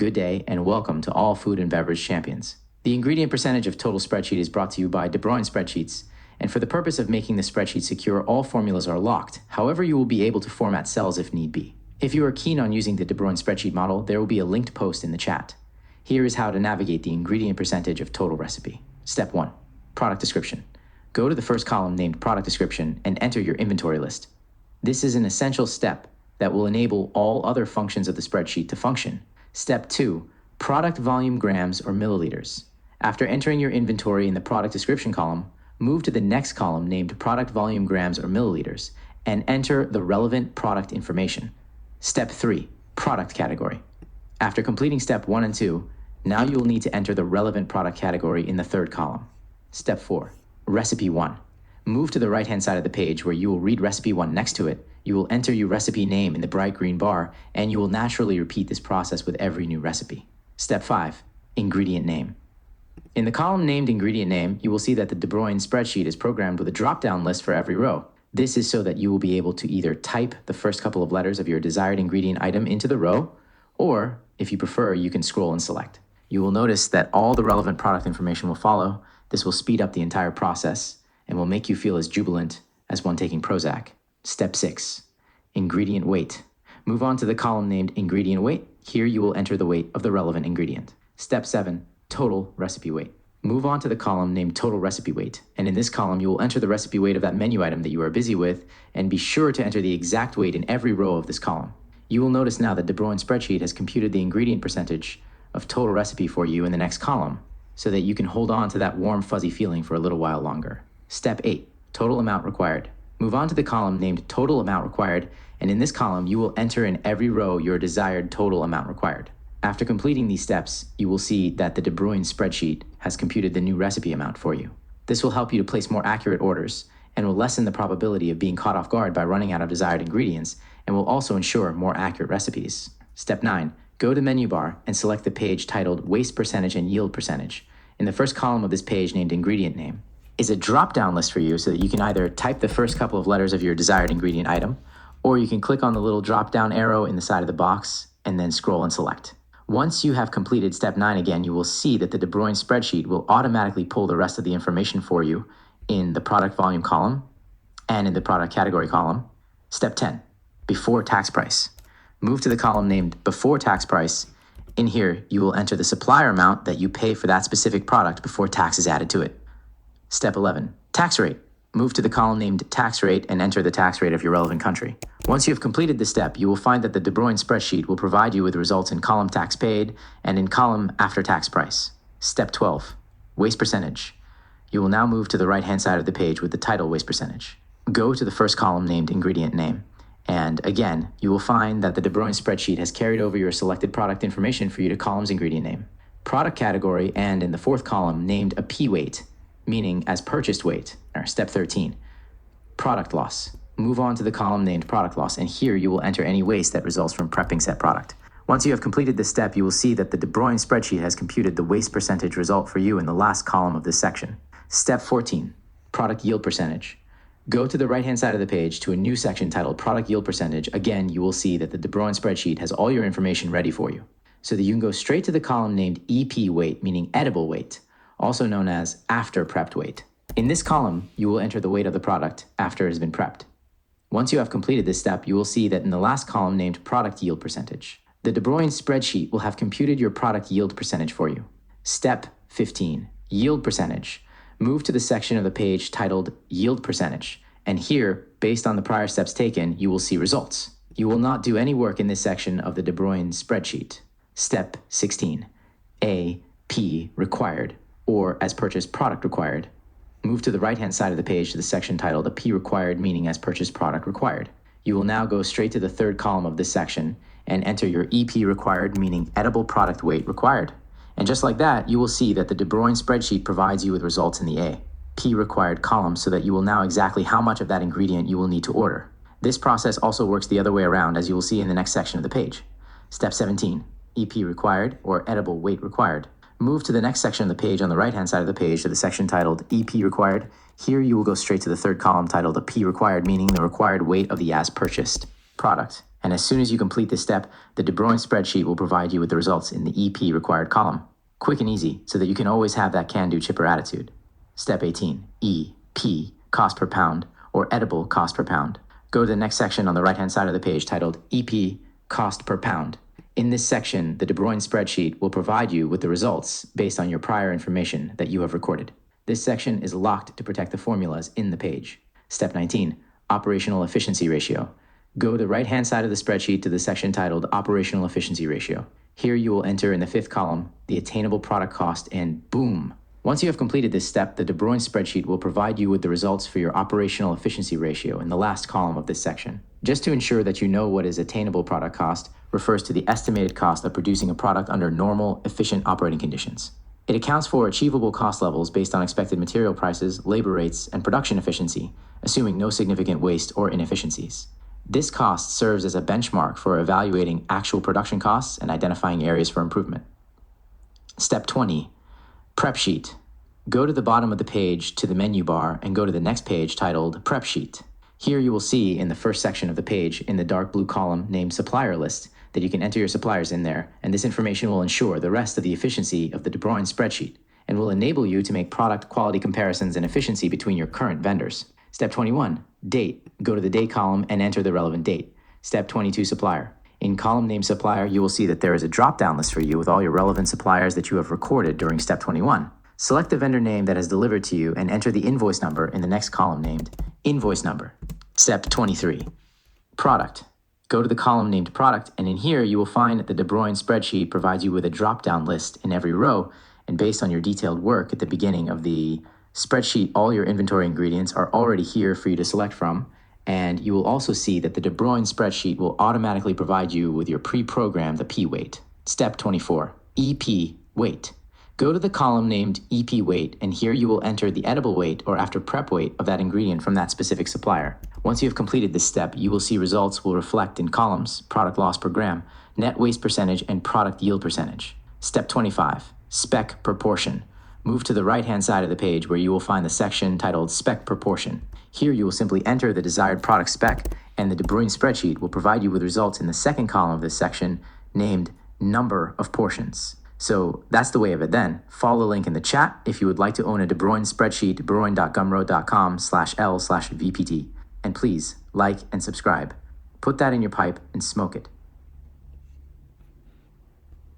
Good day and welcome to all food and beverage champions. The ingredient percentage of total spreadsheet is brought to you by De Bruyne Spreadsheets, and for the purpose of making the spreadsheet secure, all formulas are locked. However, you will be able to format cells if need be. If you are keen on using the De Bruyne spreadsheet model, there will be a linked post in the chat. Here is how to navigate the ingredient percentage of total recipe. Step 1. Product description. Go to the first column named Product Description and enter your inventory list. This is an essential step that will enable all other functions of the spreadsheet to function. Step 2. Product volume grams or milliliters. After entering your inventory in the product description column, move to the next column named Product volume grams or milliliters and enter the relevant product information. Step 3. Product category. After completing step 1 and 2, now you will need to enter the relevant product category in the third column. Step 4. Recipe 1. Move to the right-hand side of the page where you will read Recipe 1 next to it. You will enter your recipe name in the bright green bar, and you will naturally repeat this process with every new recipe. Step 5. Ingredient name. In the column named Ingredient Name, you will see that the De Bruyne spreadsheet is programmed with a drop-down list for every row. This is so that you will be able to either type the first couple of letters of your desired ingredient item into the row, or, if you prefer, you can scroll and select. You will notice that all the relevant product information will follow. This will speed up the entire process and will make you feel as jubilant as one taking Prozac. Step 6. Ingredient weight. Move on to the column named Ingredient Weight. Here you will enter the weight of the relevant ingredient. Step 7. Total recipe weight. Move on to the column named Total recipe weight, and in this column you will enter the recipe weight of that menu item that you are busy with, and be sure to enter the exact weight in every row of this column. You will notice now that De Bruyne spreadsheet has computed the ingredient percentage of total recipe for you in the next column, so that you can hold on to that warm fuzzy feeling for a little while longer. Step 8. Total amount required. Move on to the column named Total Amount Required, and in this column, you will enter in every row your desired total amount required. After completing these steps, you will see that the De Bruyne spreadsheet has computed the new recipe amount for you. This will help you to place more accurate orders and will lessen the probability of being caught off guard by running out of desired ingredients, and will also ensure more accurate recipes. Step 9. Go to the menu bar and select the page titled Waste Percentage and Yield Percentage. In the first column of this page named Ingredient Name is a drop-down list for you so that you can either type the first couple of letters of your desired ingredient item, or you can click on the little drop-down arrow in the side of the box and then scroll and select. Once you have completed step 9 again, you will see that the De Bruyne spreadsheet will automatically pull the rest of the information for you in the product volume column and in the product category column. Step 10. Before tax price. Move to the column named Before tax price. In here, you will enter the supplier amount that you pay for that specific product before tax is added to it. Step 11. Tax rate. Move to the column named Tax Rate and enter the tax rate of your relevant country. Once you have completed this step, you will find that the De Bruyne spreadsheet will provide you with results in column Tax Paid and in column After Tax Price. Step 12. Waste Percentage. You will now move to the right-hand side of the page with the title Waste Percentage. Go to the first column named Ingredient Name. And again, you will find that the De Bruyne spreadsheet has carried over your selected product information for you to columns Ingredient Name, Product Category, and in the fourth column named a P weight, meaning as purchased weight. Step 13. Product loss. Move on to the column named Product Loss, and here you will enter any waste that results from prepping said product. Once you have completed this step, you will see that the De Bruyne spreadsheet has computed the waste percentage result for you in the last column of this section. Step 14. Product yield percentage. Go to the right-hand side of the page to a new section titled Product Yield Percentage. Again, you will see that the De Bruyne spreadsheet has all your information ready for you, so that you can go straight to the column named EP weight, meaning edible weight, also known as after prepped weight. In this column, you will enter the weight of the product after it has been prepped. Once you have completed this step, you will see that in the last column named Product Yield Percentage, the De Bruyne spreadsheet will have computed your product yield percentage for you. Step 15. Yield Percentage. Move to the section of the page titled Yield Percentage, and here, based on the prior steps taken, you will see results. You will not do any work in this section of the De Bruyne spreadsheet. Step 16. A P required, or as purchased product required. Move to the right-hand side of the page to the section titled A P required, meaning as purchased product required. You will now go straight to the third column of this section and enter your EP required, meaning edible product weight required. And just like that, you will see that the De Bruyne spreadsheet provides you with results in the A P required column, so that you will know exactly how much of that ingredient you will need to order. This process also works the other way around, as you will see in the next section of the page. Step 17. EP required, or edible weight required. Move to the next section of the page on the right-hand side of the page to the section titled EP required. Here you will go straight to the third column titled a P required, meaning the required weight of the as purchased product. And as soon as you complete this step, the De Bruyne spreadsheet will provide you with the results in the EP required column. Quick and easy, so that you can always have that can-do chipper attitude. Step 18, EP, cost per pound, or edible cost per pound. Go to the next section on the right-hand side of the page titled EP, cost per pound. In this section, the De Bruyne spreadsheet will provide you with the results based on your prior information that you have recorded. This section is locked to protect the formulas in the page. Step 19, operational efficiency ratio. Go to the right-hand side of the spreadsheet to the section titled Operational Efficiency Ratio. Here you will enter in the fifth column the attainable product cost, and boom! Once you have completed this step, the De Bruyne spreadsheet will provide you with the results for your operational efficiency ratio in the last column of this section. Just to ensure that you know what is attainable product cost refers to the estimated cost of producing a product under normal, efficient operating conditions. It accounts for achievable cost levels based on expected material prices, labor rates, and production efficiency, assuming no significant waste or inefficiencies. This cost serves as a benchmark for evaluating actual production costs and identifying areas for improvement. Step 20, prep sheet. Go to the bottom of the page to the menu bar and go to the next page titled Prep Sheet. Here you will see in the first section of the page in the dark blue column named Supplier List that you can enter your suppliers in there, and this information will ensure the rest of the efficiency of the De Bruyne spreadsheet and will enable you to make product quality comparisons and efficiency between your current vendors. Step 21, date. Go to the date column and enter the relevant date. Step 22, supplier. In column name supplier, you will see that there is a drop-down list for you with all your relevant suppliers that you have recorded during step 21. Select the vendor name that has delivered to you and enter the invoice number in the next column named invoice number. Step 23, product. Go to the column named product, and in here you will find that the De Bruyne spreadsheet provides you with a drop-down list in every row, and based on your detailed work at the beginning of the spreadsheet, all your inventory ingredients are already here for you to select from, and you will also see that the De Bruyne spreadsheet will automatically provide you with your pre-programmed EP weight. Step 24, EP weight. Go to the column named EP weight, and here you will enter the edible weight or after prep weight of that ingredient from that specific supplier. Once you have completed this step, you will see results will reflect in columns, product loss per gram, net waste percentage, and product yield percentage. Step 25, spec proportion. Move to the right-hand side of the page where you will find the section titled Spec Proportion. Here you will simply enter the desired product spec, and the De Bruyne spreadsheet will provide you with results in the second column of this section named Number of Portions. So that's the way of it then. Follow the link in the chat if you would like to own a De Bruyne spreadsheet, debruyne.gumroad.com/L/VPT. And please, like and subscribe. Put that in your pipe and smoke it.